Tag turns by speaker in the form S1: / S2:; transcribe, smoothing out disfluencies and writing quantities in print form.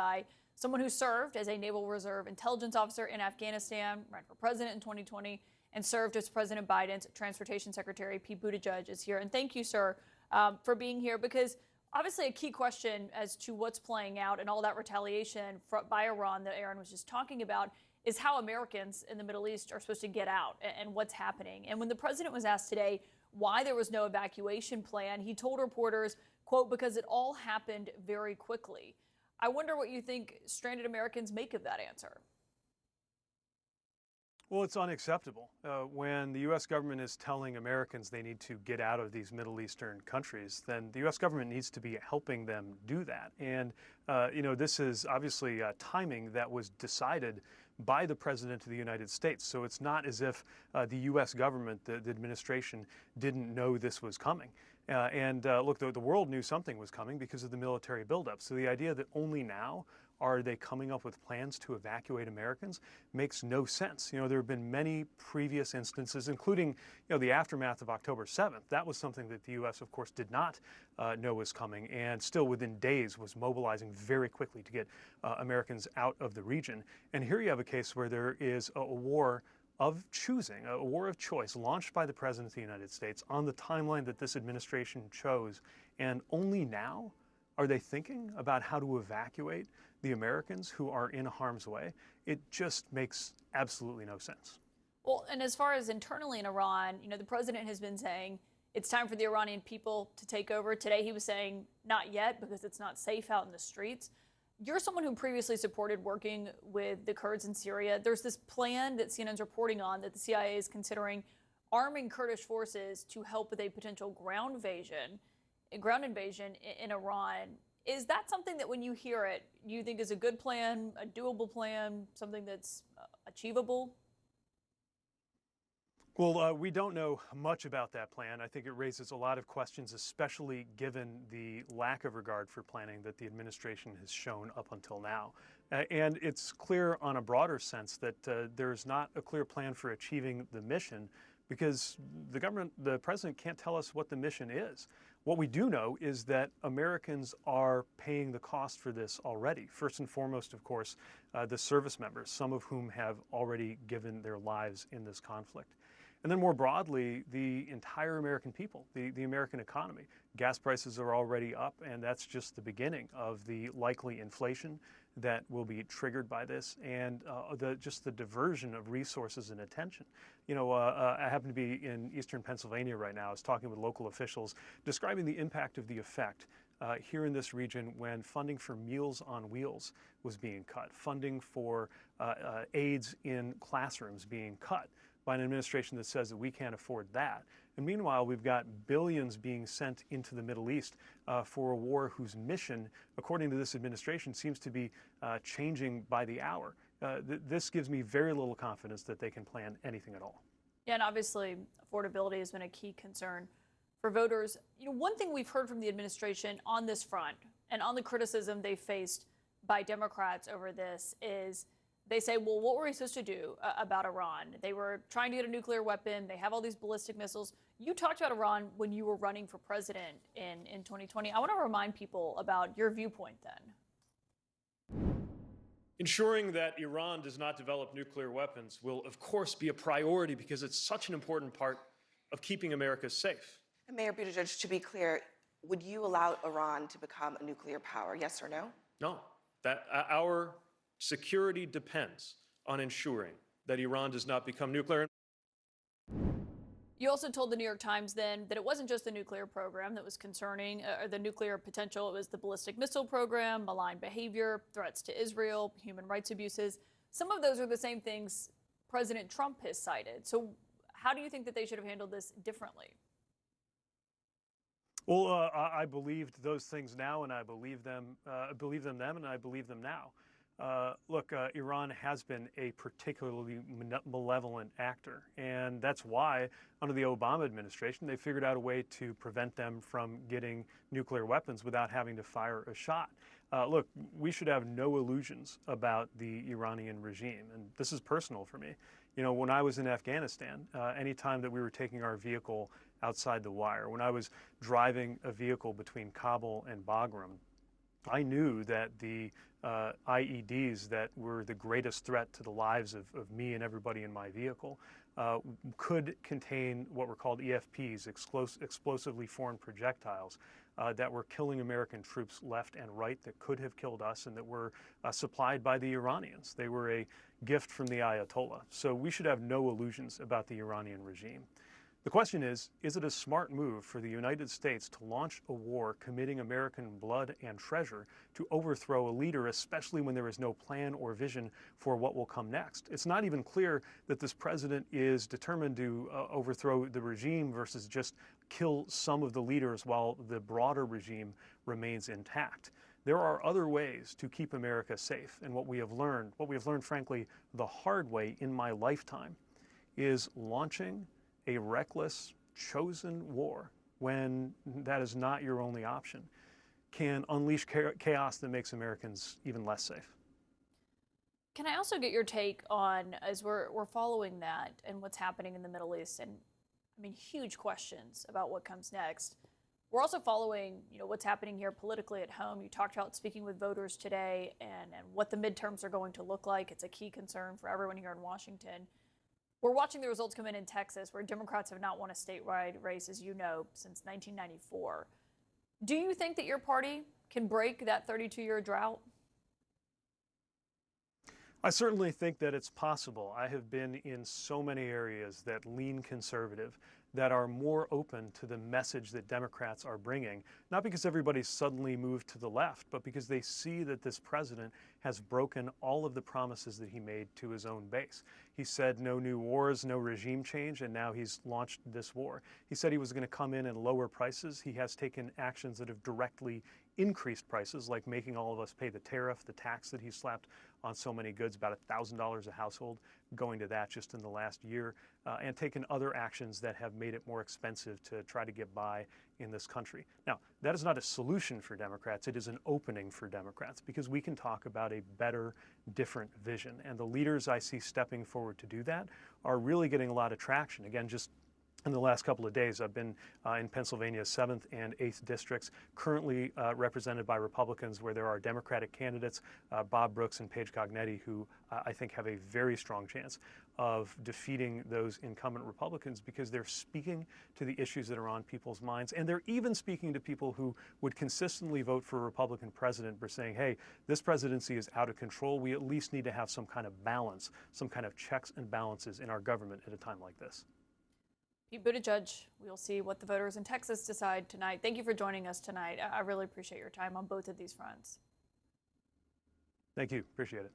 S1: by someone who served as a Naval Reserve intelligence officer in Afghanistan, ran for president in 2020, and served as President Biden's transportation secretary. Pete Buttigieg is here. And thank you, sir, for being here, because obviously a key question as to what's playing out and all that retaliation by Iran that Aaron was just talking about is how Americans in the Middle East are supposed to get out and what's happening. And when the president was asked today why there was no evacuation plan, he told reporters, quote, because it all happened very quickly. I wonder what you think stranded Americans make of that answer.
S2: Well, it's unacceptable when the U.S. government is telling Americans they need to get out of these Middle Eastern countries. Then the U.S. government needs to be helping them do that. And, this is obviously timing that was decided by the President of the United States. So it's not as if the U.S. government, the administration, didn't know this was coming. Look, the world knew something was coming because of the military buildup. So the idea that only now are they coming up with plans to evacuate Americans makes no sense. There have been many previous instances, including, the aftermath of October 7th. That was something that the U.S., of course, did not know was coming, and still within days was mobilizing very quickly to get Americans out of the region. And here you have a case where there is a war of choosing, a war of choice launched by the President of the United States on the timeline that this administration chose. And only now are they thinking about how to evacuate the Americans who are in harm's way? It just makes absolutely no sense.
S1: Well, and as far as internally in Iran, the president has been saying it's time for the Iranian people to take over. Today he was saying not yet because it's not safe out in the streets. You're someone who previously supported working with the Kurds in Syria. There's this plan that CNN's reporting on that the CIA is considering arming Kurdish forces to help with a potential ground invasion in Iran. Is that something that when you hear it, you think is a good plan, a doable plan, something that's achievable?
S2: Well, we don't know much about that plan. I think it raises a lot of questions, especially given the lack of regard for planning that the administration has shown up until now. And it's clear on a broader sense that there's not a clear plan for achieving the mission because the president can't tell us what the mission is. What we do know is that Americans are paying the cost for this already. First and foremost, of course, the service members, some of whom have already given their lives in this conflict. And then more broadly, the entire American people, the American economy. Gas prices are already up, and that's just the beginning of the likely inflation that will be triggered by this, and just the diversion of resources and attention. I happen to be in eastern Pennsylvania right now. I was talking with local officials describing the impact of the effect here in this region when funding for Meals on Wheels was being cut, funding for aids in classrooms being cut by an administration that says that we can't afford that. And meanwhile, we've got billions being sent into the Middle East for a war whose mission, according to this administration, seems to be changing by the hour. This gives me very little confidence that they can plan anything at all.
S1: Yeah, and obviously affordability has been a key concern for voters. One thing we've heard from the administration on this front and on the criticism they faced by Democrats over this is they say, well, what were we supposed to do about Iran? They were trying to get a nuclear weapon. They have all these ballistic missiles. You talked about Iran when you were running for president in 2020. I want to remind people about your viewpoint then.
S3: Ensuring that Iran does not develop nuclear weapons will, of course, be a priority because it's such an important part of keeping America safe.
S4: And Mayor Buttigieg, to be clear, would you allow Iran to become a nuclear power, yes or no?
S3: No. Our security depends on ensuring that Iran does not become nuclear.
S1: You also told the New York Times then that it wasn't just the nuclear program that was concerning, or the nuclear potential. It was the ballistic missile program, malign behavior, threats to Israel, human rights abuses. Some of those are the same things President Trump has cited. So how do you think that they should have handled this differently?
S2: Well, I believed those things now, and I believe them then, and I believe them now. Look, Iran has been a particularly malevolent actor, and that's why under the Obama administration they figured out a way to prevent them from getting nuclear weapons without having to fire a shot. Look, we should have no illusions about the Iranian regime, and this is personal for me. When I was in Afghanistan, anytime that we were taking our vehicle outside the wire, when I was driving a vehicle between Kabul and Bagram, I knew that the IEDs that were the greatest threat to the lives of me and everybody in my vehicle could contain what were called EFPs, explosively formed projectiles, that were killing American troops left and right, that could have killed us, and that were supplied by the Iranians. They were a gift from the Ayatollah. So we should have no illusions about the Iranian regime. The question is it a smart move for the United States to launch a war committing American blood and treasure to overthrow a leader, especially when there is no plan or vision for what will come next? It's not even clear that this president is determined to overthrow the regime versus just kill some of the leaders while the broader regime remains intact. There are other ways to keep America safe, and what we have learned, frankly, the hard way in my lifetime, is launching a reckless, chosen war when that is not your only option can unleash chaos that makes Americans even less safe.
S1: Can I also get your take on, as we're following that and what's happening in the Middle East, and I mean, huge questions about what comes next. We're also following, what's happening here politically at home. You talked about speaking with voters today and what the midterms are going to look like. It's a key concern for everyone here in Washington. We're watching the results come in Texas, where Democrats have not won a statewide race, as you know, since 1994. Do you think that your party can break that 32-year drought?
S2: I certainly think that it's possible. I have been in so many areas that lean conservative, that are more open to the message that Democrats are bringing, not because everybody's suddenly moved to the left, but because they see that this president has broken all of the promises that he made to his own base. He said no new wars, no regime change, and now he's launched this war. He said he was going to come in and lower prices. He has taken actions that have directly increased prices, like making all of us pay the tariff, the tax that he slapped on so many goods, about $1,000 a household, going to that just in the last year, and taken other actions that have made it more expensive to try to get by in this country. Now, that is not a solution for Democrats. It is an opening for Democrats, because we can talk about a better, different vision. And the leaders I see stepping forward to do that are really getting a lot of traction. Again, just in the last couple of days, I've been in Pennsylvania's 7th and 8th districts, currently represented by Republicans, where there are Democratic candidates, Bob Brooks and Paige Cognetti, who I think have a very strong chance of defeating those incumbent Republicans, because they're speaking to the issues that are on people's minds. And they're even speaking to people who would consistently vote for a Republican president for saying, hey, this presidency is out of control. We at least need to have some kind of balance, some kind of checks and balances in our government at a time like this.
S1: Pete Buttigieg, we'll see what the voters in Texas decide tonight. Thank you for joining us tonight. I really appreciate your time on both of these fronts.
S2: Thank you. Appreciate it.